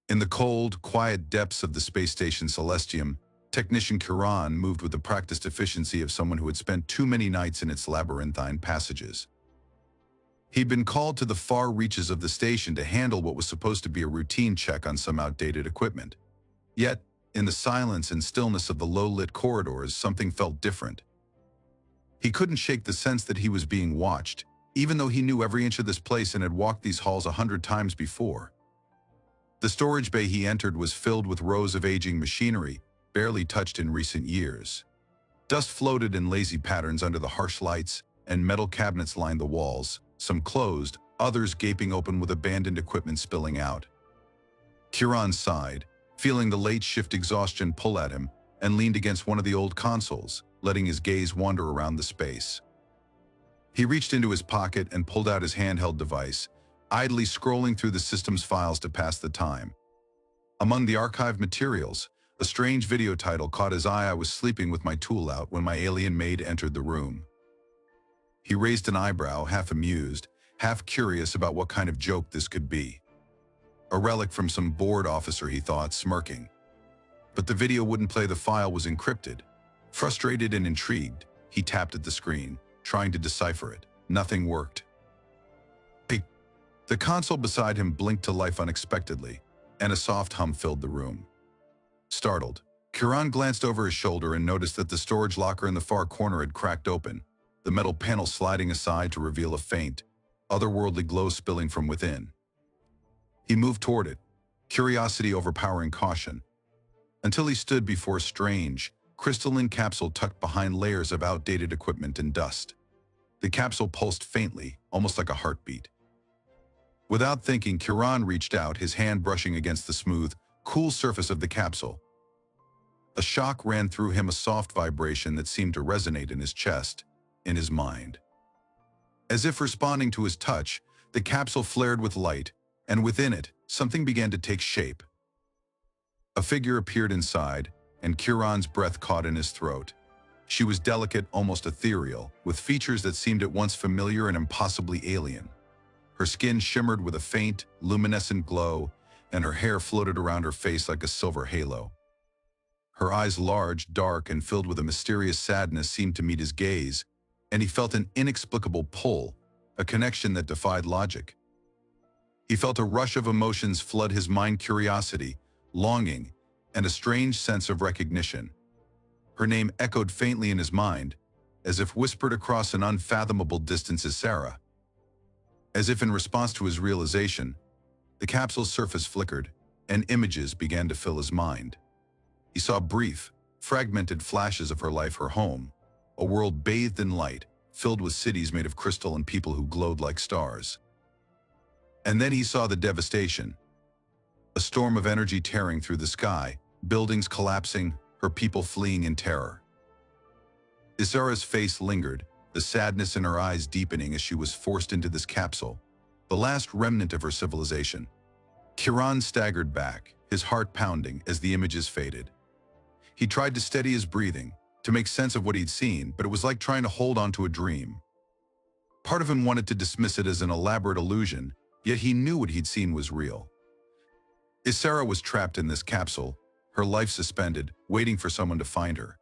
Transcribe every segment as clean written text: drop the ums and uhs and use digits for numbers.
In the cold, quiet depths of the space station Celestium, technician Kiran moved with the practiced efficiency of someone who had spent too many nights in its labyrinthine passages. He'd been called to the far reaches of the station to handle what was supposed to be a routine check on some outdated equipment. Yet, in the silence and stillness of the low-lit corridors, something felt different. He couldn't shake the sense that he was being watched, even though he knew every inch of this place and had walked these halls 100 times before. The storage bay he entered was filled with rows of aging machinery, barely touched in recent years. Dust floated in lazy patterns under the harsh lights, and metal cabinets lined the walls, some closed, others gaping open with abandoned equipment spilling out. Kiran sighed, feeling the late shift exhaustion pull at him, and leaned against one of the old consoles, letting his gaze wander around the space. He reached into his pocket and pulled out his handheld device, idly scrolling through the system's files to pass the time. Among the archived materials, a strange video title caught his eye. I was sleeping with my tool out when my alien maid entered the room. He raised an eyebrow, half amused, half curious about what kind of joke this could be. A relic from some bored officer, he thought, smirking. But the video wouldn't play. The file was encrypted. Frustrated and intrigued, he tapped at the screen, trying to decipher it. Nothing worked. The console beside him blinked to life unexpectedly, and a soft hum filled the room. Startled, Kiran glanced over his shoulder and noticed that the storage locker in the far corner had cracked open, the metal panel sliding aside to reveal a faint, otherworldly glow spilling from within. He moved toward it, curiosity overpowering caution, until he stood before a strange, crystalline capsule tucked behind layers of outdated equipment and dust. The capsule pulsed faintly, almost like a heartbeat. Without thinking, Kiran reached out, his hand brushing against the smooth, cool surface of the capsule. A shock ran through him, a soft vibration that seemed to resonate in his chest, in his mind. As if responding to his touch, the capsule flared with light, and within it, something began to take shape. A figure appeared inside, and Kiran's breath caught in his throat. She was delicate, almost ethereal, with features that seemed at once familiar and impossibly alien. Her skin shimmered with a faint, luminescent glow, and her hair floated around her face like a silver halo. Her eyes, large, dark, and filled with a mysterious sadness, seemed to meet his gaze, and he felt an inexplicable pull, a connection that defied logic. He felt a rush of emotions flood his mind: curiosity, longing, and a strange sense of recognition. Her name echoed faintly in his mind, as if whispered across an unfathomable distance as Sarah. As if in response to his realization, the capsule's surface flickered, and images began to fill his mind. He saw brief, fragmented flashes of her life, her home, a world bathed in light, filled with cities made of crystal and people who glowed like stars. And then he saw the devastation. A storm of energy tearing through the sky, buildings collapsing, her people fleeing in terror. Isara's face lingered, the sadness in her eyes deepening as she was forced into this capsule, the last remnant of her civilization. Kiran staggered back, his heart pounding as the images faded. He tried to steady his breathing, to make sense of what he'd seen, but it was like trying to hold on to a dream. Part of him wanted to dismiss it as an elaborate illusion, yet he knew what he'd seen was real. Isara was trapped in this capsule, her life suspended, waiting for someone to find her.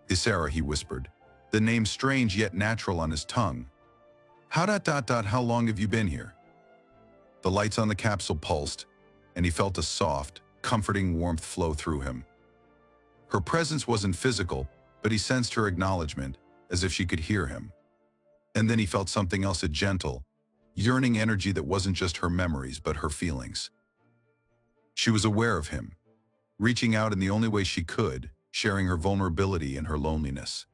Isara, he whispered, the name strange yet natural on his tongue. How long have you been here? The lights on the capsule pulsed, and he felt a soft, comforting warmth flow through him. Her presence wasn't physical, but he sensed her acknowledgement, as if she could hear him. And then he felt something else, a gentle, yearning energy that wasn't just her memories, but her feelings. She was aware of him, reaching out in the only way she could, sharing her vulnerability and her loneliness.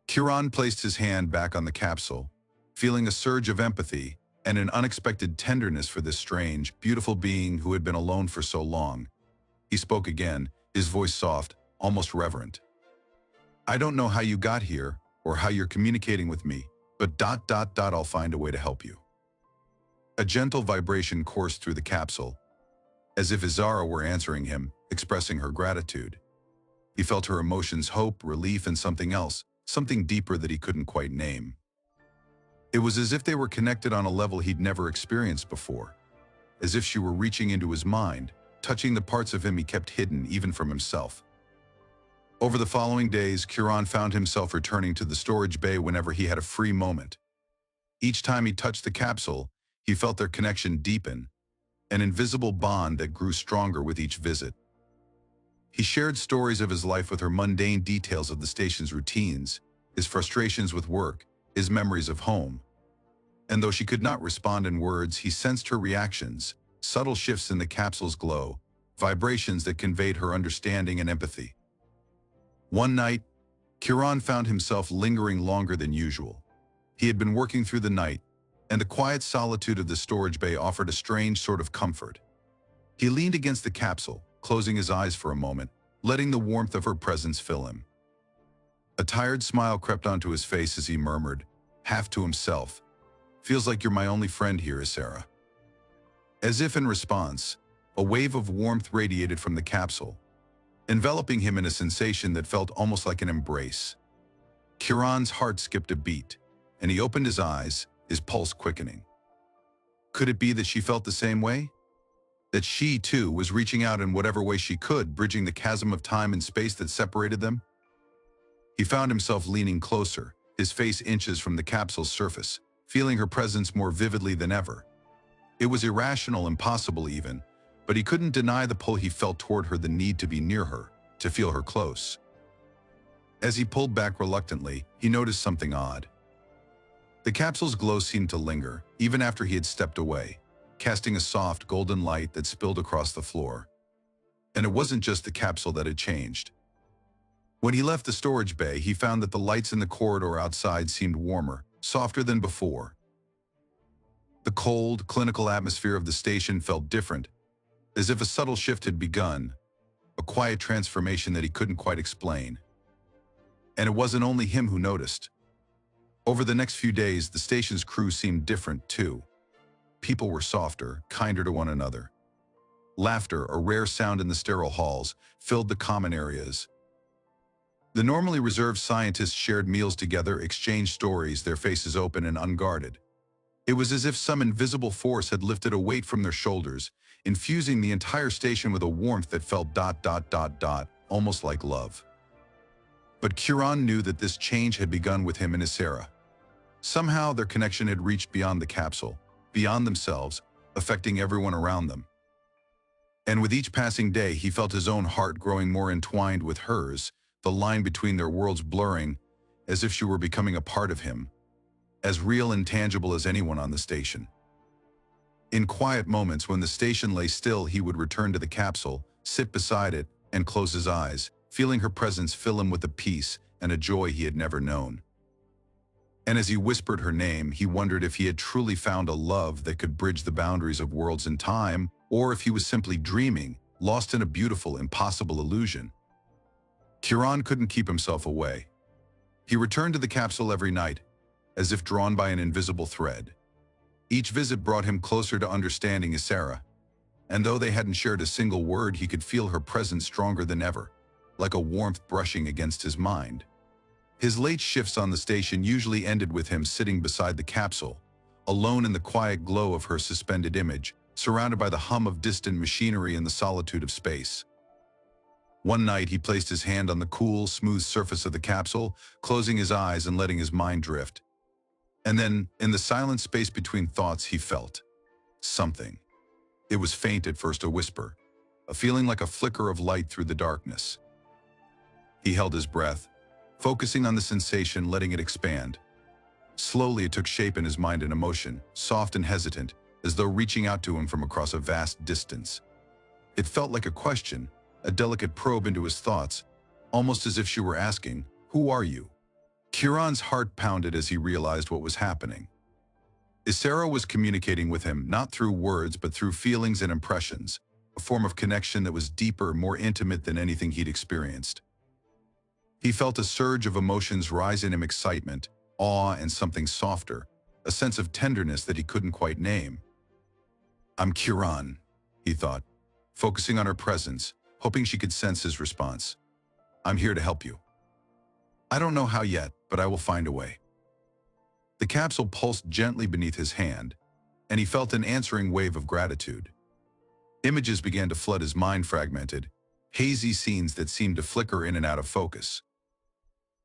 Kiran placed his hand back on the capsule, feeling a surge of empathy and an unexpected tenderness for this strange, beautiful being who had been alone for so long. He spoke again, his voice soft, almost reverent. I don't know how you got here or how you're communicating with me, but I'll find a way to help you. A gentle vibration coursed through the capsule, as if Isara were answering him, expressing her gratitude. He felt her emotions, hope, relief, and something else, something deeper that he couldn't quite name. It was as if they were connected on a level he'd never experienced before, as if she were reaching into his mind, touching the parts of him he kept hidden even from himself. Over the following days, Kiran found himself returning to the storage bay whenever he had a free moment. Each time he touched the capsule, he felt their connection deepen, an invisible bond that grew stronger with each visit. He shared stories of his life with her, mundane details of the station's routines, his frustrations with work, his memories of home. And though she could not respond in words, he sensed her reactions, subtle shifts in the capsule's glow, vibrations that conveyed her understanding and empathy. One night, Kiran found himself lingering longer than usual. He had been working through the night, and the quiet solitude of the storage bay offered a strange sort of comfort. He leaned against the capsule, closing his eyes for a moment, letting the warmth of her presence fill him. A tired smile crept onto his face as he murmured, half to himself, "Feels like you're my only friend here, Isara." As if in response, a wave of warmth radiated from the capsule, enveloping him in a sensation that felt almost like an embrace. Kiran's heart skipped a beat, and he opened his eyes, his pulse quickening. Could it be that she felt the same way? That she, too, was reaching out in whatever way she could, bridging the chasm of time and space that separated them? He found himself leaning closer, his face inches from the capsule's surface, feeling her presence more vividly than ever. It was irrational, impossible even, but he couldn't deny the pull he felt toward her, the need to be near her, to feel her close. As he pulled back reluctantly, he noticed something odd. The capsule's glow seemed to linger, even after he had stepped away, casting a soft, golden light that spilled across the floor. And it wasn't just the capsule that had changed. When he left the storage bay, he found that the lights in the corridor outside seemed warmer, softer than before. The cold, clinical atmosphere of the station felt different, as if a subtle shift had begun, a quiet transformation that he couldn't quite explain. And it wasn't only him who noticed. Over the next few days, the station's crew seemed different too. People were softer, kinder to one another. Laughter, a rare sound in the sterile halls, filled the common areas. The normally reserved scientists shared meals together, exchanged stories, their faces open and unguarded. It was as if some invisible force had lifted a weight from their shoulders, infusing the entire station with a warmth that felt ... almost like love. But Kiran knew that this change had begun with him and Isara. Somehow their connection had reached beyond the capsule, beyond themselves, affecting everyone around them. And with each passing day, he felt his own heart growing more entwined with hers, the line between their worlds blurring, as if she were becoming a part of him, as real and tangible as anyone on the station. In quiet moments when the station lay still, he would return to the capsule, sit beside it, and close his eyes, feeling her presence fill him with a peace and a joy he had never known. And as he whispered her name, he wondered if he had truly found a love that could bridge the boundaries of worlds and time, or if he was simply dreaming, lost in a beautiful, impossible illusion. Kiran couldn't keep himself away. He returned to the capsule every night, as if drawn by an invisible thread. Each visit brought him closer to understanding Isara, and though they hadn't shared a single word, he could feel her presence stronger than ever, like a warmth brushing against his mind. His late shifts on the station usually ended with him sitting beside the capsule, alone in the quiet glow of her suspended image, surrounded by the hum of distant machinery and the solitude of space. One night, he placed his hand on the cool, smooth surface of the capsule, closing his eyes and letting his mind drift. And then, in the silent space between thoughts, he felt something. It was faint at first, a whisper, a feeling like a flicker of light through the darkness. He held his breath, focusing on the sensation, letting it expand. Slowly, it took shape in his mind, an emotion, soft and hesitant, as though reaching out to him from across a vast distance. It felt like a question, a delicate probe into his thoughts, almost as if she were asking, "Who are you?" Kiran's heart pounded as he realized what was happening. Isara was communicating with him, not through words but through feelings and impressions, a form of connection that was deeper, more intimate than anything he'd experienced. He felt a surge of emotions rise in him, excitement, awe, and something softer, a sense of tenderness that he couldn't quite name. "I'm Kiran," he thought, focusing on her presence, hoping she could sense his response. "I'm here to help you. I don't know how yet, but I will find a way." The capsule pulsed gently beneath his hand, and he felt an answering wave of gratitude. Images began to flood his mind, fragmented, hazy scenes that seemed to flicker in and out of focus.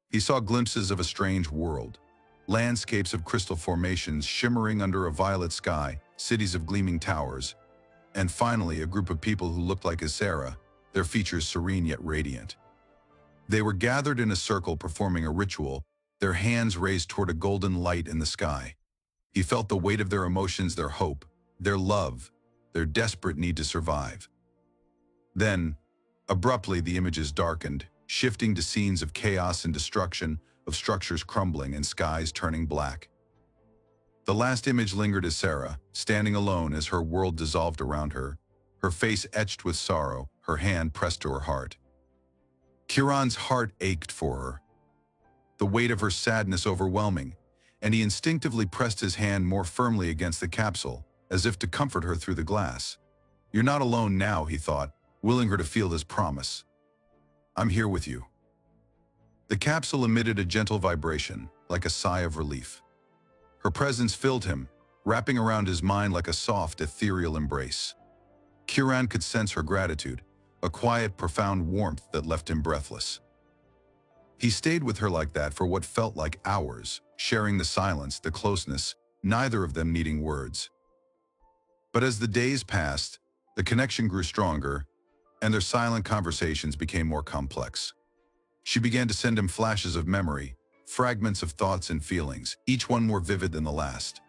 He saw glimpses of a strange world, landscapes of crystal formations shimmering under a violet sky, cities of gleaming towers, and finally a group of people who looked like Isera, their features serene yet radiant. They were gathered in a circle performing a ritual, their hands raised toward a golden light in the sky. He felt the weight of their emotions, their hope, their love, their desperate need to survive. Then, abruptly, the images darkened, shifting to scenes of chaos and destruction, of structures crumbling and skies turning black. The last image lingered as Sarah, standing alone as her world dissolved around her, her face etched with sorrow, her hand pressed to her heart. Kieran's heart ached for her, the weight of her sadness overwhelming, and he instinctively pressed his hand more firmly against the capsule, as if to comfort her through the glass. "You're not alone now," he thought, willing her to feel his promise. "I'm here with you." The capsule emitted a gentle vibration, like a sigh of relief. Her presence filled him, wrapping around his mind like a soft, ethereal embrace. Kieran could sense her gratitude, a quiet, profound warmth that left him breathless. He stayed with her like that for what felt like hours, sharing the silence, the closeness, neither of them needing words. But as the days passed, the connection grew stronger, and their silent conversations became more complex. She began to send him flashes of memory, fragments of thoughts and feelings, each one more vivid than the last.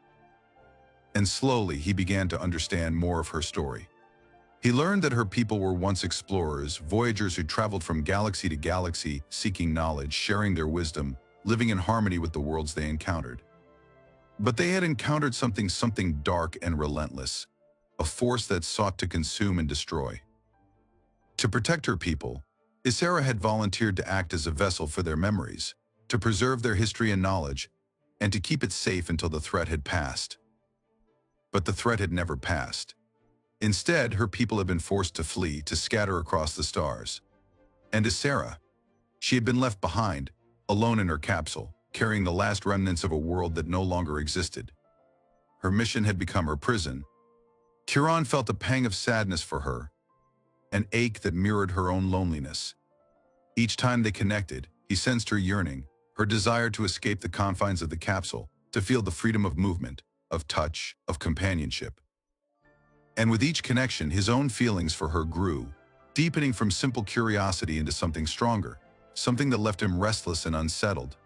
And slowly he began to understand more of her story. He learned that her people were once explorers, voyagers who traveled from galaxy to galaxy, seeking knowledge, sharing their wisdom, living in harmony with the worlds they encountered. But they had encountered something dark and relentless, a force that sought to consume and destroy. To protect her people, Isera had volunteered to act as a vessel for their memories, to preserve their history and knowledge, and to keep it safe until the threat had passed. But the threat had never passed. Instead, her people had been forced to flee, to scatter across the stars. And Isera, she had been left behind, alone in her capsule, carrying the last remnants of a world that no longer existed. Her mission had become her prison. Kieran felt a pang of sadness for her, an ache that mirrored her own loneliness. Each time they connected, he sensed her yearning, her desire to escape the confines of the capsule, to feel the freedom of movement, of touch, of companionship. And with each connection, his own feelings for her grew, deepening from simple curiosity into something stronger, something that left him restless and unsettled.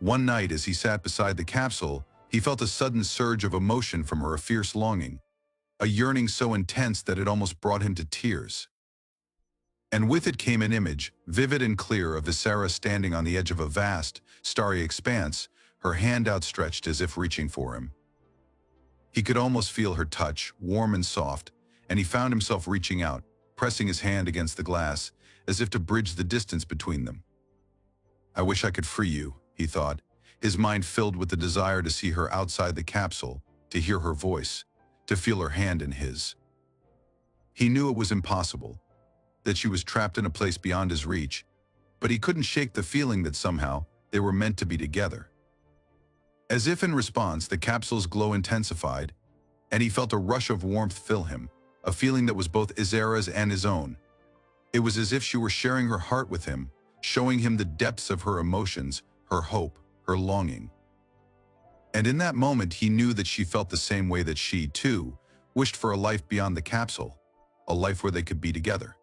One night, as he sat beside the capsule, he felt a sudden surge of emotion from her, a fierce longing, a yearning so intense that it almost brought him to tears. And with it came an image, vivid and clear, of Isera standing on the edge of a vast, starry expanse, her hand outstretched as if reaching for him. He could almost feel her touch, warm and soft, and he found himself reaching out, pressing his hand against the glass, as if to bridge the distance between them. "I wish I could free you," he thought, his mind filled with the desire to see her outside the capsule, to hear her voice, to feel her hand in his. He knew it was impossible, that she was trapped in a place beyond his reach, but he couldn't shake the feeling that somehow they were meant to be together. As if in response, the capsule's glow intensified, and he felt a rush of warmth fill him, a feeling that was both Isera's and his own. It was as if she were sharing her heart with him, showing him the depths of her emotions, her hope, her longing. And in that moment, he knew that she felt the same way, that she, too, wished for a life beyond the capsule, a life where they could be together.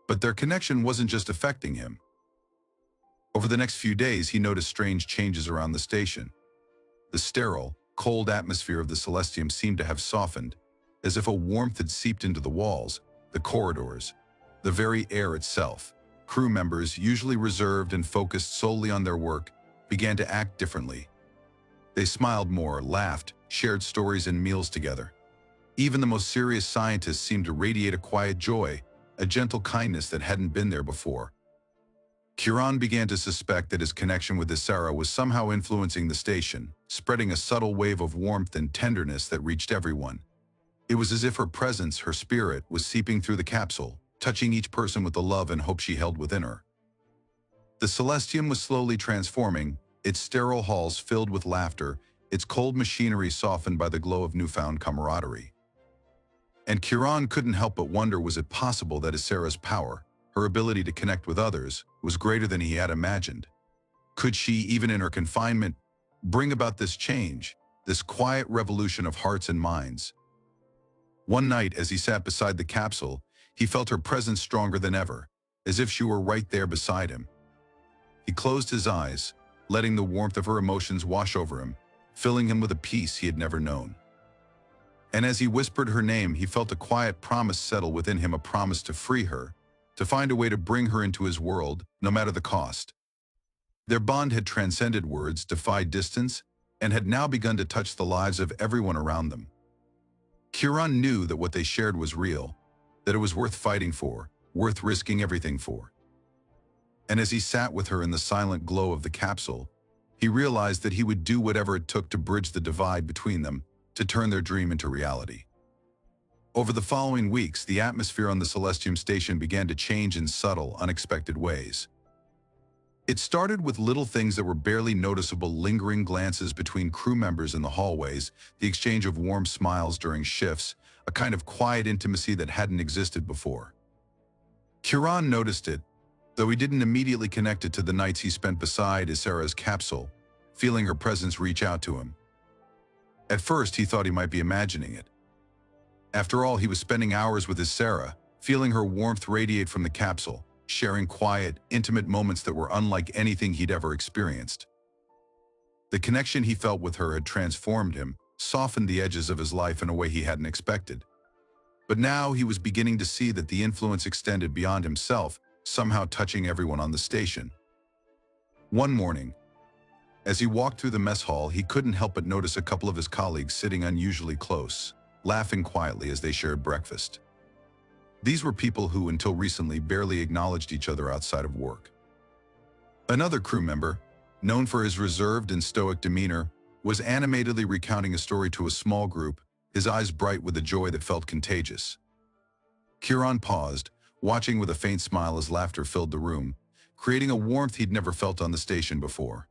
But their connection wasn't just affecting him. Over the next few days, he noticed strange changes around the station. The sterile, cold atmosphere of the Celestium seemed to have softened, as if a warmth had seeped into the walls, the corridors, the very air itself. Crew members, usually reserved and focused solely on their work, began to act differently. They smiled more, laughed, shared stories and meals together. Even the most serious scientists seemed to radiate a quiet joy, a gentle kindness that hadn't been there before. Kieran began to suspect that his connection with Isera was somehow influencing the station, spreading a subtle wave of warmth and tenderness that reached everyone. It was as if her presence, her spirit, was seeping through the capsule, touching each person with the love and hope she held within her. The Celestium was slowly transforming, its sterile halls filled with laughter, its cold machinery softened by the glow of newfound camaraderie. And Kiran couldn't help but wonder, was it possible that Isera's power, her ability to connect with others, was greater than he had imagined? Could she, even in her confinement, bring about this change, this quiet revolution of hearts and minds? One night, as he sat beside the capsule, he felt her presence stronger than ever, as if she were right there beside him. He closed his eyes, letting the warmth of her emotions wash over him, filling him with a peace he had never known. And as he whispered her name, he felt a quiet promise settle within him, a promise to free her, to find a way to bring her into his world, no matter the cost. Their bond had transcended words, defied distance, and had now begun to touch the lives of everyone around them. Kiran knew that what they shared was real, that it was worth fighting for, worth risking everything for. And as he sat with her in the silent glow of the capsule, he realized that he would do whatever it took to bridge the divide between them, to turn their dream into reality. Over the following weeks, the atmosphere on the Celestium station began to change in subtle, unexpected ways. It started with little things that were barely noticeable, lingering glances between crew members in the hallways, the exchange of warm smiles during shifts, a kind of quiet intimacy that hadn't existed before. Kiran noticed it, though he didn't immediately connect it to the nights he spent beside Isera's capsule, feeling her presence reach out to him. At first, he thought he might be imagining it. After all, he was spending hours with Isera, feeling her warmth radiate from the capsule, sharing quiet, intimate moments that were unlike anything he'd ever experienced. The connection he felt with her had transformed him, softened the edges of his life in a way he hadn't expected. But now he was beginning to see that the influence extended beyond himself, somehow touching everyone on the station. One morning, as he walked through the mess hall, he couldn't help but notice a couple of his colleagues sitting unusually close, laughing quietly as they shared breakfast. These were people who, until recently, barely acknowledged each other outside of work. Another crew member, known for his reserved and stoic demeanor, was animatedly recounting a story to a small group, his eyes bright with a joy that felt contagious. Kiran paused, watching with a faint smile as laughter filled the room, creating a warmth he'd never felt on the station before.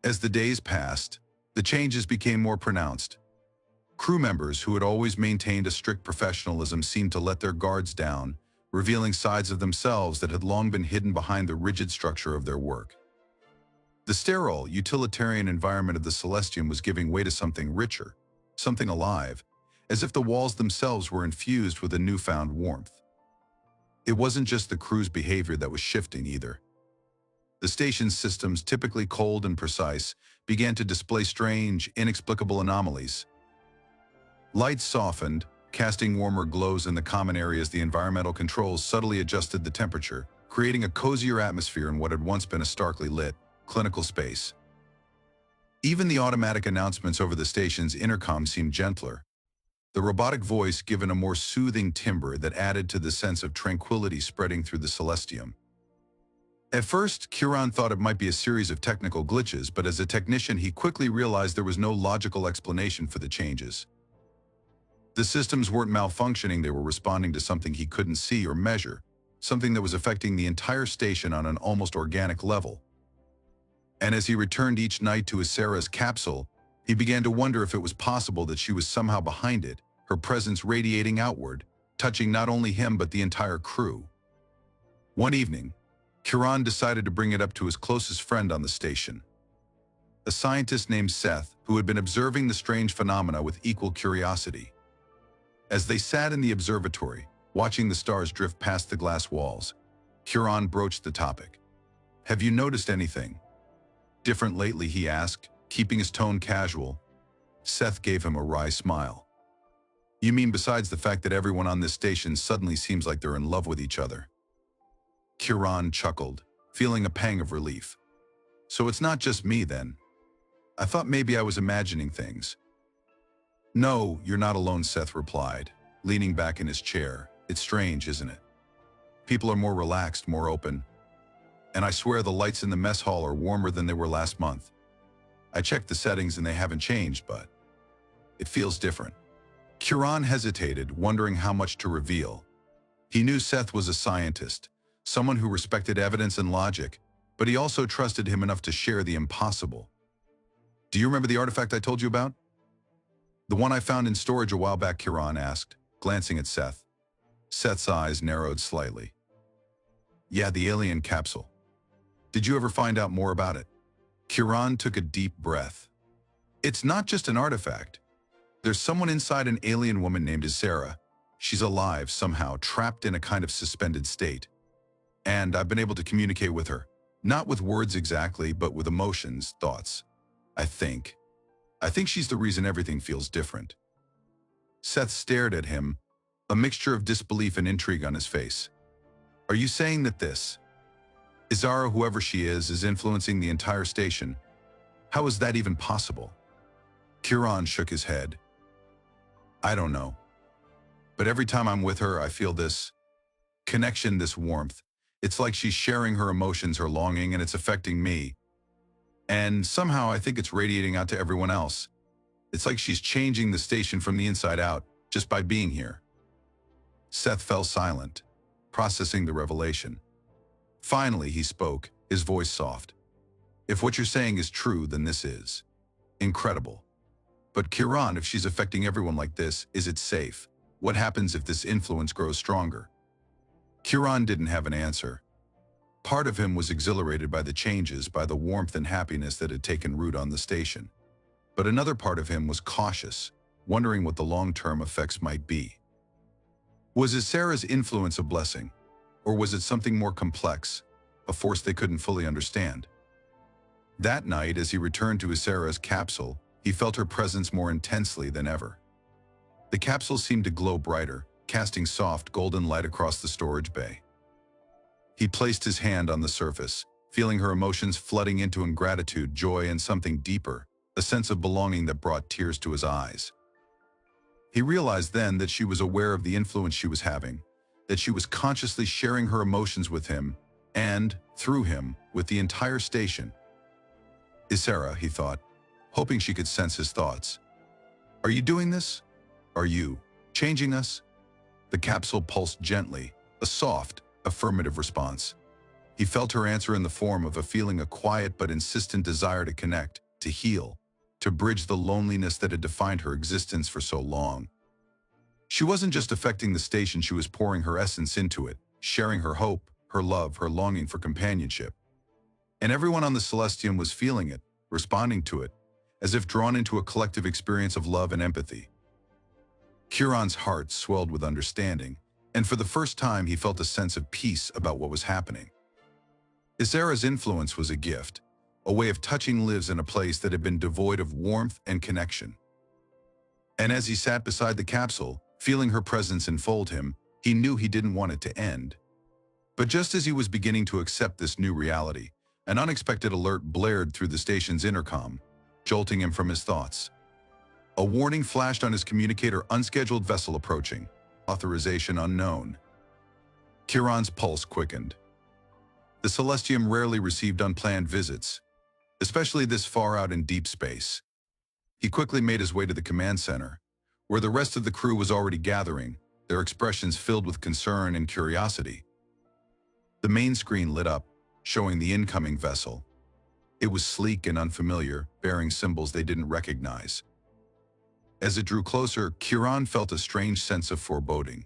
As the days passed, the changes became more pronounced. Crew members who had always maintained a strict professionalism seemed to let their guards down, revealing sides of themselves that had long been hidden behind the rigid structure of their work. The sterile, utilitarian environment of the Celestium was giving way to something richer, something alive, as if the walls themselves were infused with a newfound warmth. It wasn't just the crew's behavior that was shifting either. The station's systems, typically cold and precise, began to display strange, inexplicable anomalies. Lights softened, casting warmer glows in the common areas. The environmental controls subtly adjusted the temperature, creating a cozier atmosphere in what had once been a starkly lit, clinical space. Even the automatic announcements over the station's intercom seemed gentler, the robotic voice given a more soothing timbre that added to the sense of tranquility spreading through the Celestium. At first, Kiran thought it might be a series of technical glitches, but as a technician he quickly realized there was no logical explanation for the changes. The systems weren't malfunctioning, they were responding to something he couldn't see or measure, something that was affecting the entire station on an almost organic level. And as he returned each night to Isera's capsule, he began to wonder if it was possible that she was somehow behind it, her presence radiating outward, touching not only him but the entire crew. One evening, Kiran decided to bring it up to his closest friend on the station, a scientist named Seth, who had been observing the strange phenomena with equal curiosity. As they sat in the observatory, watching the stars drift past the glass walls, Kiran broached the topic. "Have you noticed anything different lately?" he asked, keeping his tone casual. Seth gave him a wry smile. "You mean besides the fact that everyone on this station suddenly seems like they're in love with each other?" Kiran chuckled, feeling a pang of relief. "So it's not just me then? I thought maybe I was imagining things." "No, you're not alone," Seth replied, leaning back in his chair. "It's strange, isn't it? People are more relaxed, more open. And I swear the lights in the mess hall are warmer than they were last month. I checked the settings and they haven't changed, but it feels different." Kiran hesitated, wondering how much to reveal. He knew Seth was a scientist, someone who respected evidence and logic, but he also trusted him enough to share the impossible. "Do you remember the artifact I told you about? The one I found in storage a while back?" Kiran asked, glancing at Seth. Seth's eyes narrowed slightly. Yeah, the alien capsule. Did you ever find out more about it? Kiran took a deep breath. It's not just an artifact. There's someone inside, an alien woman named Isara. She's alive somehow, trapped in a kind of suspended state. And I've been able to communicate with her. Not with words exactly, but with emotions, thoughts. I think she's the reason everything feels different. Seth stared at him, a mixture of disbelief and intrigue on his face. Are you saying that this Isara, whoever she is influencing the entire station? How is that even possible? Kiran shook his head. I don't know. But every time I'm with her, I feel this connection, this warmth. It's like she's sharing her emotions, her longing, and it's affecting me. And somehow I think it's radiating out to everyone else. It's like she's changing the station from the inside out, just by being here. Seth fell silent, processing the revelation. Finally, he spoke, his voice soft. If what you're saying is true, then this is incredible. But Kiran, if she's affecting everyone like this, is it safe? What happens if this influence grows stronger? Kiran didn't have an answer. Part of him was exhilarated by the changes, by the warmth and happiness that had taken root on the station. But another part of him was cautious, wondering what the long-term effects might be. Was Isara's influence a blessing? Or was it something more complex, a force they couldn't fully understand? That night, as he returned to Isara's capsule, he felt her presence more intensely than ever. The capsule seemed to glow brighter, casting soft golden light across the storage bay. He placed his hand on the surface, feeling her emotions flooding into him: gratitude, joy, and something deeper, a sense of belonging that brought tears to his eyes. He realized then that she was aware of the influence she was having, that she was consciously sharing her emotions with him, and, through him, with the entire station. Isara, he thought, hoping she could sense his thoughts. Are you doing this? Are you changing us? The capsule pulsed gently, a soft, affirmative response. He felt her answer in the form of a feeling, a quiet but insistent desire to connect, to heal, to bridge the loneliness that had defined her existence for so long. She wasn't just affecting the station, she was pouring her essence into it, sharing her hope, her love, her longing for companionship. And everyone on the Celestium was feeling it, responding to it, as if drawn into a collective experience of love and empathy. Kiran's heart swelled with understanding, and for the first time he felt a sense of peace about what was happening. Isara's influence was a gift, a way of touching lives in a place that had been devoid of warmth and connection. And as he sat beside the capsule, feeling her presence enfold him, he knew he didn't want it to end. But just as he was beginning to accept this new reality, an unexpected alert blared through the station's intercom, jolting him from his thoughts. A warning flashed on his communicator: unscheduled vessel approaching. Authorization unknown. Kiran's pulse quickened. The Celestium rarely received unplanned visits, especially this far out in deep space. He quickly made his way to the command center, where the rest of the crew was already gathering, their expressions filled with concern and curiosity. The main screen lit up, showing the incoming vessel. It was sleek and unfamiliar, bearing symbols they didn't recognize. As it drew closer, Kiran felt a strange sense of foreboding.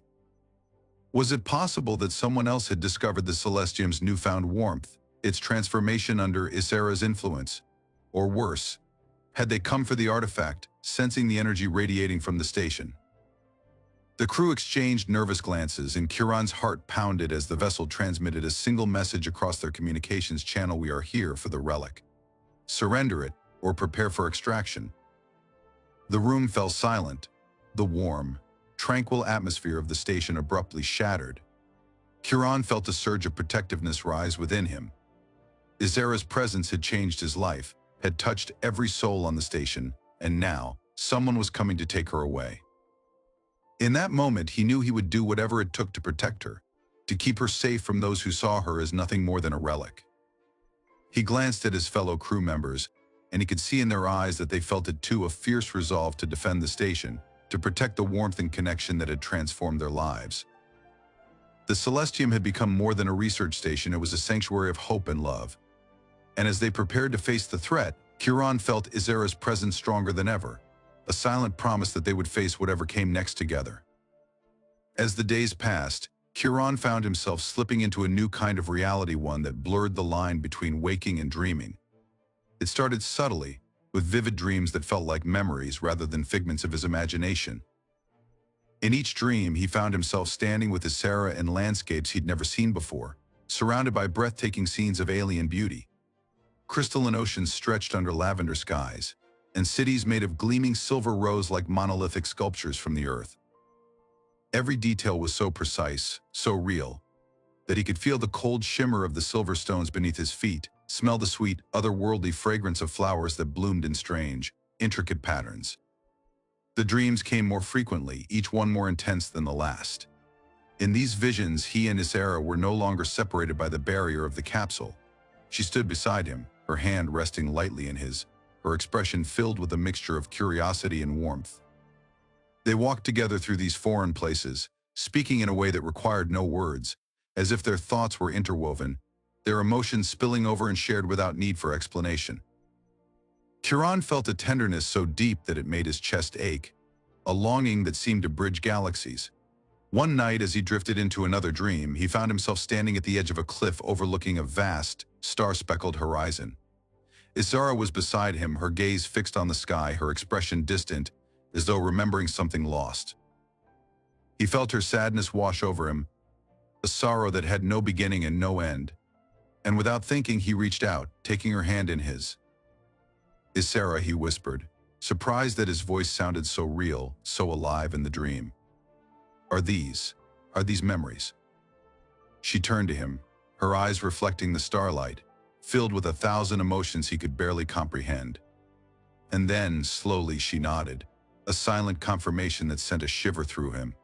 Was it possible that someone else had discovered the Celestium's newfound warmth, its transformation under Isara's influence? Or worse, had they come for the artifact, sensing the energy radiating from the station? The crew exchanged nervous glances, and Kiran's heart pounded as the vessel transmitted a single message across their communications channel: we are here for the relic. Surrender it, or prepare for extraction. The room fell silent. The warm, tranquil atmosphere of the station abruptly shattered. Kiran felt a surge of protectiveness rise within him. Isara's presence had changed his life, had touched every soul on the station, and now, someone was coming to take her away. In that moment, he knew he would do whatever it took to protect her, to keep her safe from those who saw her as nothing more than a relic. He glanced at his fellow crew members, and he could see in their eyes that they felt it too: a fierce resolve to defend the station, to protect the warmth and connection that had transformed their lives. The Celestium had become more than a research station, it was a sanctuary of hope and love. And as they prepared to face the threat, Kiran felt Isara's presence stronger than ever, a silent promise that they would face whatever came next together. As the days passed, Kiran found himself slipping into a new kind of reality, one that blurred the line between waking and dreaming. It started subtly, with vivid dreams that felt like memories rather than figments of his imagination. In each dream, he found himself standing with Sarah in landscapes he'd never seen before, surrounded by breathtaking scenes of alien beauty. Crystalline oceans stretched under lavender skies, and cities made of gleaming silver rose like monolithic sculptures from the earth. Every detail was so precise, so real, that he could feel the cold shimmer of the silver stones beneath his feet, smell the sweet, otherworldly fragrance of flowers that bloomed in strange, intricate patterns. The dreams came more frequently, each one more intense than the last. In these visions, he and Sarah were no longer separated by the barrier of the capsule. She stood beside him, her hand resting lightly in his, her expression filled with a mixture of curiosity and warmth. They walked together through these foreign places, speaking in a way that required no words, as if their thoughts were interwoven, their emotions spilling over and shared without need for explanation. Kiran felt a tenderness so deep that it made his chest ache, a longing that seemed to bridge galaxies. One night, as he drifted into another dream, he found himself standing at the edge of a cliff overlooking a vast, star-speckled horizon. Isara was beside him, her gaze fixed on the sky, her expression distant, as though remembering something lost. He felt her sadness wash over him, a sorrow that had no beginning and no end. And without thinking, he reached out, taking her hand in his. "Isara," he whispered, surprised that his voice sounded so real, so alive in the dream. Are these memories?" She turned to him, her eyes reflecting the starlight, filled with 1,000 emotions he could barely comprehend. And then, slowly, she nodded, a silent confirmation that sent a shiver through him.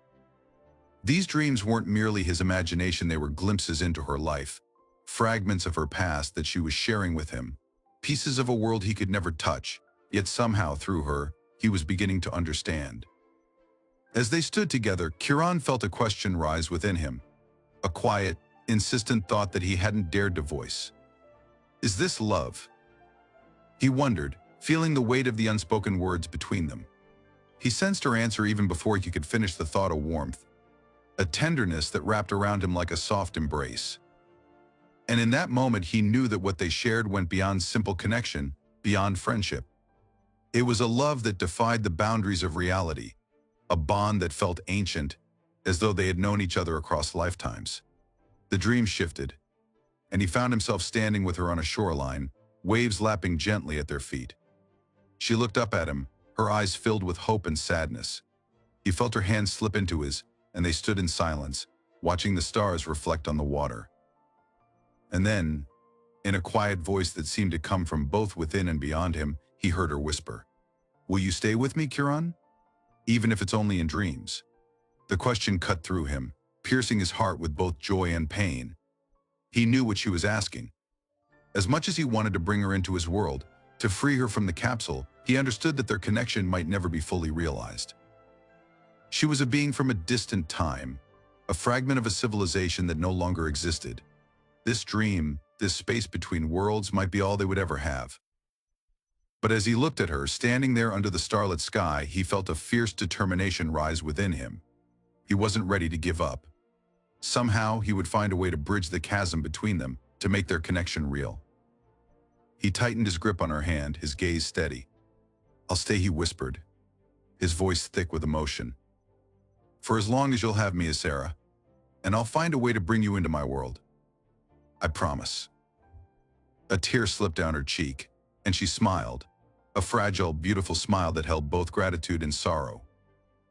These dreams weren't merely his imagination, they were glimpses into her life, fragments of her past that she was sharing with him, pieces of a world he could never touch, yet somehow, through her, he was beginning to understand. As they stood together, Kiran felt a question rise within him, a quiet, insistent thought that he hadn't dared to voice. Is this love? He wondered, feeling the weight of the unspoken words between them. He sensed her answer even before he could finish the thought, a warmth, a tenderness that wrapped around him like a soft embrace. And in that moment, he knew that what they shared went beyond simple connection, beyond friendship. It was a love that defied the boundaries of reality, a bond that felt ancient, as though they had known each other across lifetimes. The dream shifted, and he found himself standing with her on a shoreline, waves lapping gently at their feet. She looked up at him, her eyes filled with hope and sadness. He felt her hand slip into his, and they stood in silence, watching the stars reflect on the water. And then, in a quiet voice that seemed to come from both within and beyond him, he heard her whisper, "Will you stay with me, Kiran? Even if it's only in dreams?" The question cut through him, piercing his heart with both joy and pain. He knew what she was asking. As much as he wanted to bring her into his world, to free her from the capsule, he understood that their connection might never be fully realized. She was a being from a distant time, a fragment of a civilization that no longer existed. This dream, this space between worlds, might be all they would ever have. But as he looked at her, standing there under the starlit sky, he felt a fierce determination rise within him. He wasn't ready to give up. Somehow, he would find a way to bridge the chasm between them, to make their connection real. He tightened his grip on her hand, his gaze steady. "I'll stay," he whispered, his voice thick with emotion. "For as long as you'll have me, Sarah, and I'll find a way to bring you into my world. I promise." A tear slipped down her cheek, and she smiled, a fragile, beautiful smile that held both gratitude and sorrow.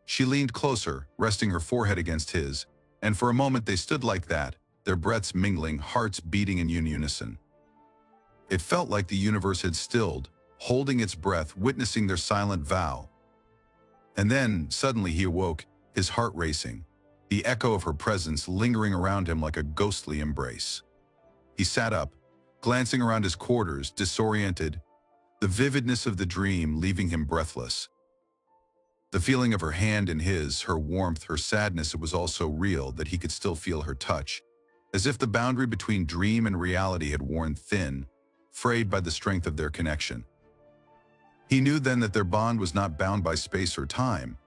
She leaned closer, resting her forehead against his, and for a moment they stood like that, their breaths mingling, hearts beating in unison. It felt like the universe had stilled, holding its breath, witnessing their silent vow. And then, suddenly he awoke, his heart racing, the echo of her presence lingering around him like a ghostly embrace. He sat up, glancing around his quarters, disoriented, the vividness of the dream leaving him breathless. The feeling of her hand in his, her warmth, her sadness, it was all so real that he could still feel her touch, as if the boundary between dream and reality had worn thin, frayed by the strength of their connection. He knew then that their bond was not bound by space or time,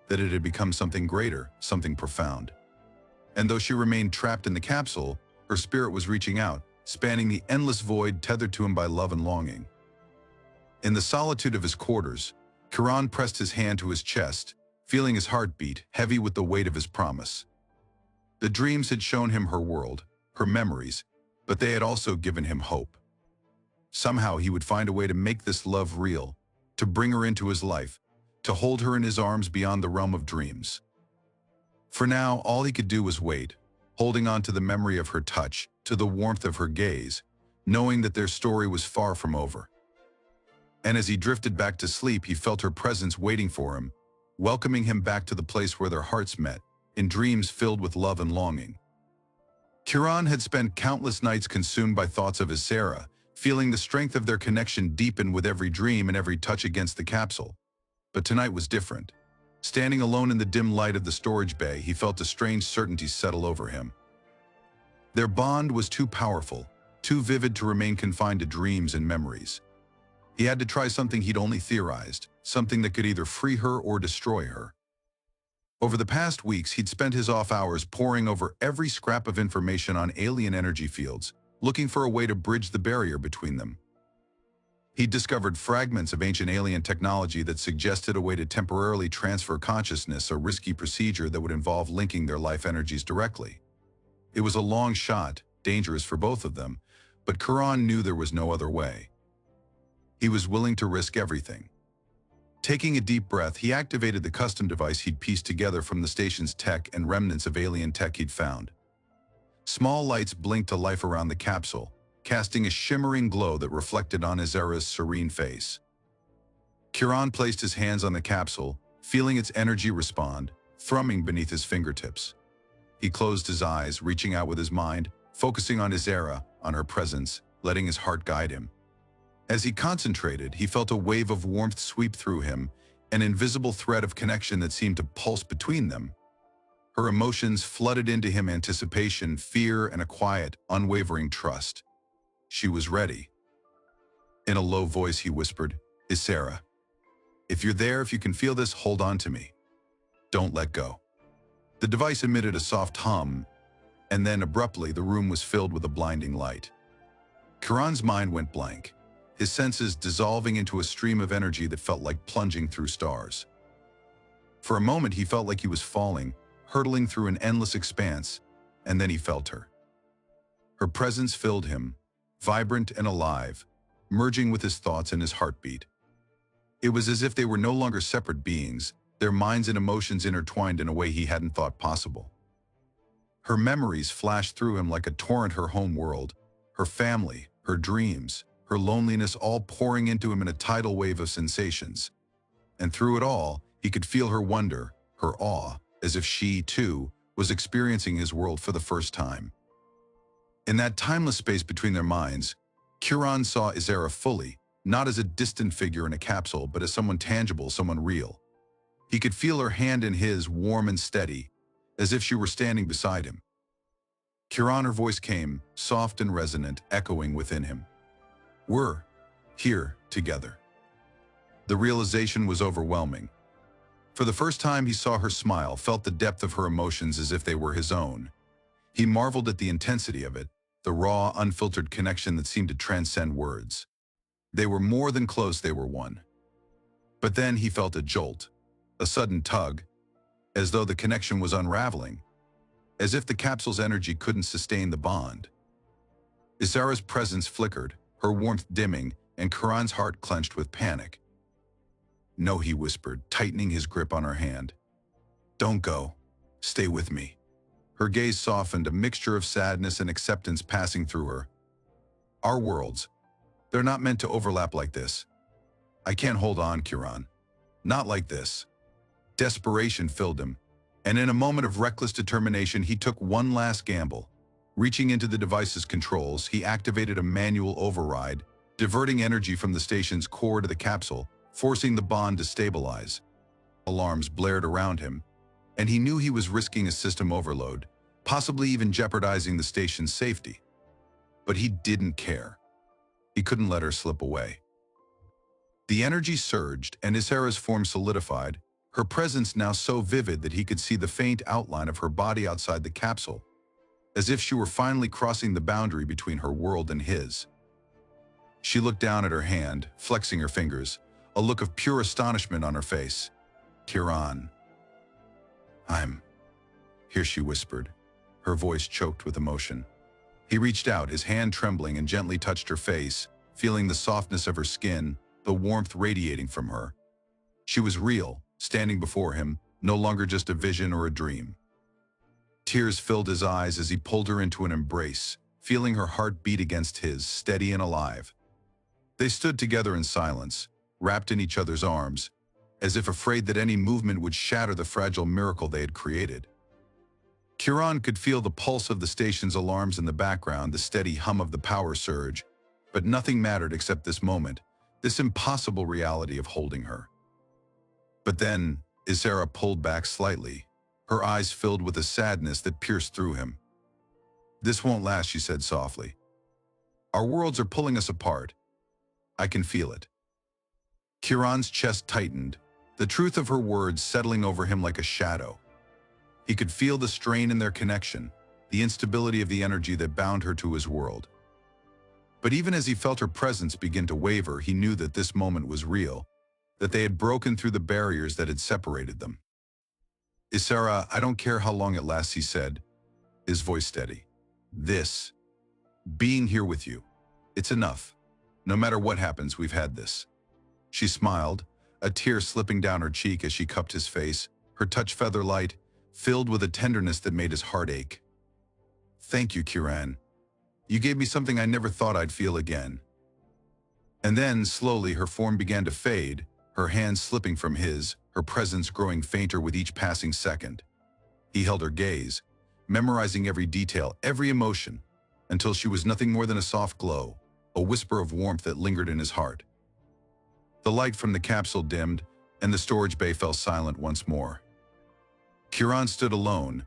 that it had become something greater, something profound. And though she remained trapped in the capsule, her spirit was reaching out, spanning the endless void tethered to him by love and longing. In the solitude of his quarters, Kiran pressed his hand to his chest, feeling his heart beat, heavy with the weight of his promise. The dreams had shown him her world, her memories, but they had also given him hope. Somehow he would find a way to make this love real, to bring her into his life, to hold her in his arms beyond the realm of dreams. For now, all he could do was wait, holding on to the memory of her touch, to the warmth of her gaze, knowing that their story was far from over. And as he drifted back to sleep, he felt her presence waiting for him, welcoming him back to the place where their hearts met, in dreams filled with love and longing. Kiran had spent countless nights consumed by thoughts of his Sarah, feeling the strength of their connection deepen with every dream and every touch against the capsule. But tonight was different. Standing alone in the dim light of the storage bay, he felt a strange certainty settle over him. Their bond was too powerful, too vivid to remain confined to dreams and memories. He had to try something he'd only theorized, something that could either free her or destroy her. Over the past weeks, he'd spent his off hours poring over every scrap of information on alien energy fields, looking for a way to bridge the barrier between them. He'd discovered fragments of ancient alien technology that suggested a way to temporarily transfer consciousness, a risky procedure that would involve linking their life energies directly. It was a long shot, dangerous for both of them, but Kiran knew there was no other way. He was willing to risk everything. Taking a deep breath, he activated the custom device he'd pieced together from the station's tech and remnants of alien tech he'd found. Small lights blinked to life around the capsule, casting a shimmering glow that reflected on Azara's serene face. Kiran placed his hands on the capsule, feeling its energy respond, thrumming beneath his fingertips. He closed his eyes, reaching out with his mind, focusing on Azara, on her presence, letting his heart guide him. As he concentrated, he felt a wave of warmth sweep through him, an invisible thread of connection that seemed to pulse between them. Her emotions flooded into him: anticipation, fear, and a quiet, unwavering trust. She was ready. In a low voice he whispered, "Isara, if you're there, if you can feel this, hold on to me. Don't let go." The device emitted a soft hum, and then abruptly the room was filled with a blinding light. Kiran's mind went blank, his senses dissolving into a stream of energy that felt like plunging through stars. For a moment he felt like he was falling, hurtling through an endless expanse, and then he felt her. Her presence filled him, vibrant and alive, merging with his thoughts and his heartbeat. It was as if they were no longer separate beings, their minds and emotions intertwined in a way he hadn't thought possible. Her memories flashed through him like a torrent: her home world, her family, her dreams, her loneliness, all pouring into him in a tidal wave of sensations. And through it all, he could feel her wonder, her awe, as if she, too, was experiencing his world for the first time. In that timeless space between their minds, Kiran saw Azara fully, not as a distant figure in a capsule, but as someone tangible, someone real. He could feel her hand in his, warm and steady, as if she were standing beside him. Kiran, her voice came, soft and resonant, echoing within him. "We're here together." The realization was overwhelming. For the first time he saw her smile, felt the depth of her emotions as if they were his own. He marveled at the intensity of it, the raw, unfiltered connection that seemed to transcend words. They were more than close, they were one. But then he felt a jolt, a sudden tug, as though the connection was unraveling, as if the capsule's energy couldn't sustain the bond. Isara's presence flickered, her warmth dimming, and Kiran's heart clenched with panic. "No," he whispered, tightening his grip on her hand. "Don't go. Stay with me." Her gaze softened, a mixture of sadness and acceptance passing through her. "Our worlds, they're not meant to overlap like this. I can't hold on, Kiran. Not like this." Desperation filled him, and in a moment of reckless determination, he took one last gamble. Reaching into the device's controls, he activated a manual override, diverting energy from the station's core to the capsule, forcing the bond to stabilize. Alarms blared around him, and he knew he was risking a system overload, possibly even jeopardizing the station's safety. But he didn't care. He couldn't let her slip away. The energy surged, and Isara's form solidified, her presence now so vivid that he could see the faint outline of her body outside the capsule, as if she were finally crossing the boundary between her world and his. She looked down at her hand, flexing her fingers, a look of pure astonishment on her face. "Kiran." "I'm here," she whispered, her voice choked with emotion. He reached out, his hand trembling, and gently touched her face, feeling the softness of her skin, the warmth radiating from her. She was real, standing before him, no longer just a vision or a dream. Tears filled his eyes as he pulled her into an embrace, feeling her heart beat against his, steady and alive. They stood together in silence, wrapped in each other's arms, as if afraid that any movement would shatter the fragile miracle they had created. Kiran could feel the pulse of the station's alarms in the background, the steady hum of the power surge, but nothing mattered except this moment, this impossible reality of holding her. But then, Isara pulled back slightly, her eyes filled with a sadness that pierced through him. "This won't last," she said softly. "Our worlds are pulling us apart. I can feel it." Kiran's chest tightened, the truth of her words settling over him like a shadow. He could feel the strain in their connection, the instability of the energy that bound her to his world. But even as he felt her presence begin to waver, he knew that this moment was real, that they had broken through the barriers that had separated them. "Isara, I don't care how long it lasts," he said, his voice steady. "This, being here with you, it's enough. No matter what happens, we've had this." She smiled, a tear slipping down her cheek as she cupped his face, her touch feather-light, filled with a tenderness that made his heart ache. "Thank you, Kiran. You gave me something I never thought I'd feel again." And then, slowly, her form began to fade, her hands slipping from his, her presence growing fainter with each passing second. He held her gaze, memorizing every detail, every emotion, until she was nothing more than a soft glow, a whisper of warmth that lingered in his heart. The light from the capsule dimmed, and the storage bay fell silent once more. Kiran stood alone,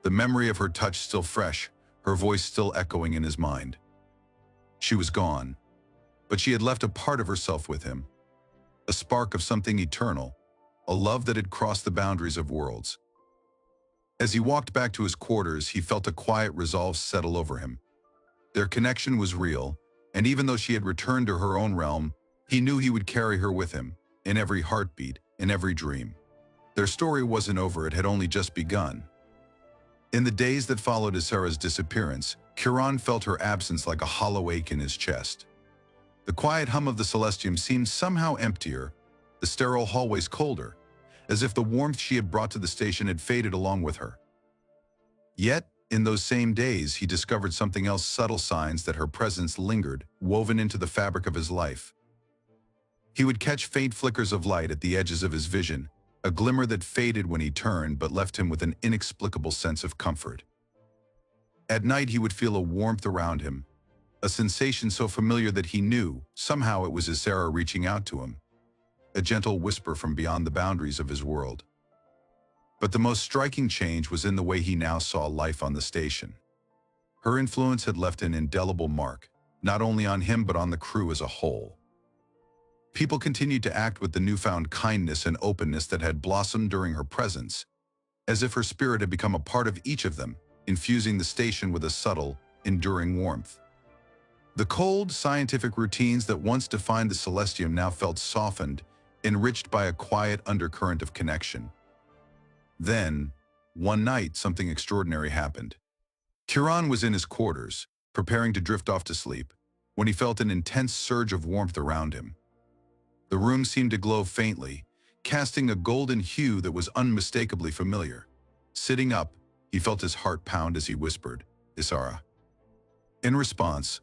the memory of her touch still fresh, her voice still echoing in his mind. She was gone, but she had left a part of herself with him, a spark of something eternal, a love that had crossed the boundaries of worlds. As he walked back to his quarters, he felt a quiet resolve settle over him. Their connection was real, and even though she had returned to her own realm, he knew he would carry her with him, in every heartbeat, in every dream. Their story wasn't over, it had only just begun. In the days that followed Isara's disappearance, Kiran felt her absence like a hollow ache in his chest. The quiet hum of the Celestium seemed somehow emptier, the sterile hallways colder, as if the warmth she had brought to the station had faded along with her. Yet, in those same days, he discovered something else, subtle signs that her presence lingered, woven into the fabric of his life. He would catch faint flickers of light at the edges of his vision, a glimmer that faded when he turned but left him with an inexplicable sense of comfort. At night he would feel a warmth around him, a sensation so familiar that he knew somehow it was Isara reaching out to him, a gentle whisper from beyond the boundaries of his world. But the most striking change was in the way he now saw life on the station. Her influence had left an indelible mark, not only on him but on the crew as a whole. People continued to act with the newfound kindness and openness that had blossomed during her presence, as if her spirit had become a part of each of them, infusing the station with a subtle, enduring warmth. The cold, scientific routines that once defined the Celestium now felt softened, enriched by a quiet undercurrent of connection. Then, one night, something extraordinary happened. Kiran was in his quarters, preparing to drift off to sleep, when he felt an intense surge of warmth around him. The room seemed to glow faintly, casting a golden hue that was unmistakably familiar. Sitting up, he felt his heart pound as he whispered, "Isara." In response,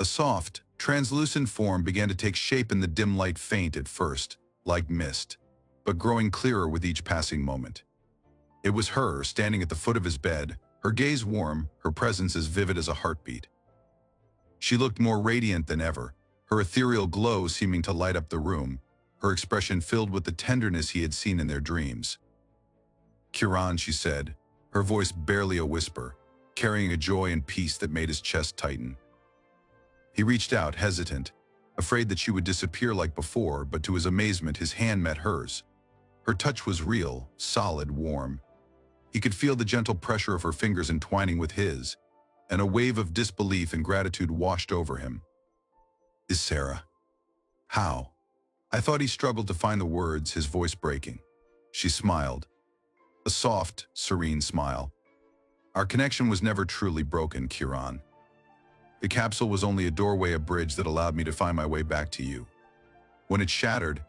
a soft, translucent form began to take shape in the dim light, faint at first, like mist, but growing clearer with each passing moment. It was her, standing at the foot of his bed, her gaze warm, her presence as vivid as a heartbeat. She looked more radiant than ever, her ethereal glow seeming to light up the room, her expression filled with the tenderness he had seen in their dreams. "Kiran," she said, her voice barely a whisper, carrying a joy and peace that made his chest tighten. He reached out, hesitant, afraid that she would disappear like before, but to his amazement his hand met hers. Her touch was real, solid, warm. He could feel the gentle pressure of her fingers entwining with his, and a wave of disbelief and gratitude washed over him. Is Sarah? How? I thought he struggled to find the words, his voice breaking. She smiled. A soft, serene smile. Our connection was never truly broken, Kiran. The capsule was only a doorway, a bridge that allowed me to find my way back to you. When it shattered,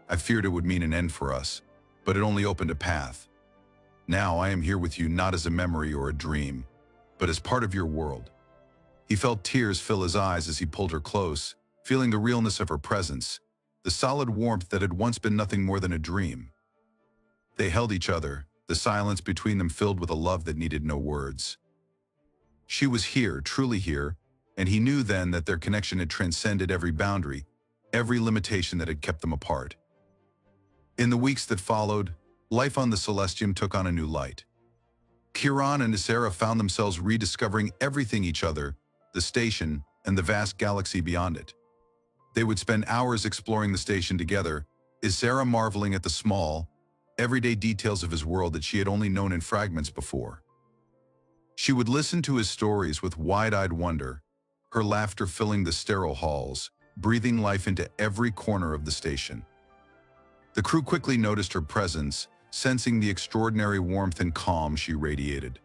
I feared it would mean an end for us, but it only opened a path. Now I am here with you not as a memory or a dream, but as part of your world. He felt tears fill his eyes as he pulled her close, feeling the realness of her presence, the solid warmth that had once been nothing more than a dream. They held each other, the silence between them filled with a love that needed no words. She was here, truly here, and he knew then that their connection had transcended every boundary, every limitation that had kept them apart. In the weeks that followed, life on the Celestium took on a new light. Kiran and Sarah found themselves rediscovering everything, each other, the station, and the vast galaxy beyond it. They would spend hours exploring the station together, Sarah marveling at the small, everyday details of his world that she had only known in fragments before. She would listen to his stories with wide-eyed wonder, her laughter filling the sterile halls, breathing life into every corner of the station. The crew quickly noticed her presence, sensing the extraordinary warmth and calm she radiated.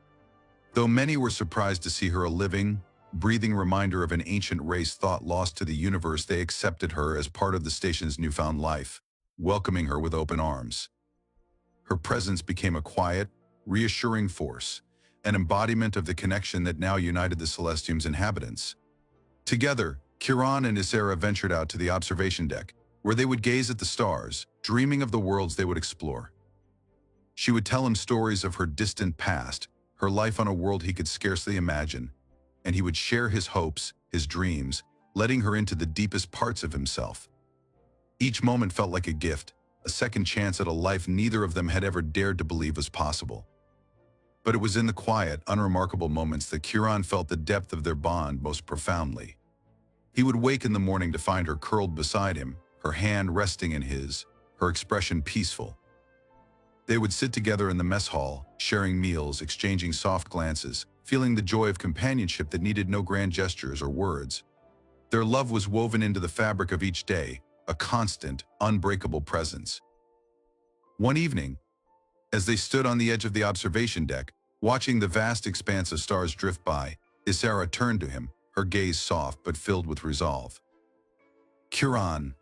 Though many were surprised to see her a living, breathing reminder of an ancient race thought lost to the universe, they accepted her as part of the station's newfound life, welcoming her with open arms. Her presence became a quiet, reassuring force, an embodiment of the connection that now united the Celestium's inhabitants. Together, Kiran and Sarah ventured out to the observation deck, where they would gaze at the stars, dreaming of the worlds they would explore. She would tell him stories of her distant past, her life on a world he could scarcely imagine, and he would share his hopes, his dreams, letting her into the deepest parts of himself. Each moment felt like a gift, a second chance at a life neither of them had ever dared to believe was possible. But it was in the quiet, unremarkable moments that Kiran felt the depth of their bond most profoundly. He would wake in the morning to find her curled beside him, her hand resting in his, her expression peaceful. They would sit together in the mess hall, sharing meals, exchanging soft glances, feeling the joy of companionship that needed no grand gestures or words. Their love was woven into the fabric of each day, a constant, unbreakable presence. One evening, as they stood on the edge of the observation deck, watching the vast expanse of stars drift by, Sarah turned to him, her gaze soft but filled with resolve. Kiran,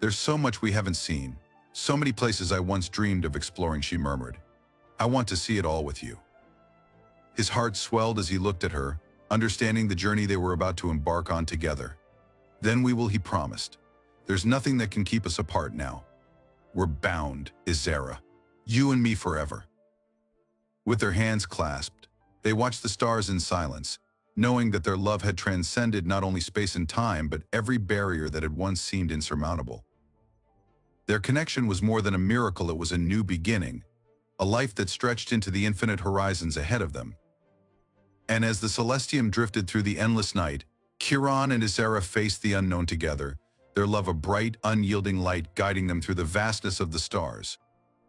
there's so much we haven't seen, so many places I once dreamed of exploring, she murmured. I want to see it all with you. His heart swelled as he looked at her, understanding the journey they were about to embark on together. Then we will, he promised. There's nothing that can keep us apart now. We're bound, Sarah. You and me forever. With their hands clasped, they watched the stars in silence, knowing that their love had transcended not only space and time, but every barrier that had once seemed insurmountable. Their connection was more than a miracle, it was a new beginning, a life that stretched into the infinite horizons ahead of them. And as the Celestium drifted through the endless night, Kiran and Sarah faced the unknown together, their love a bright, unyielding light guiding them through the vastness of the stars.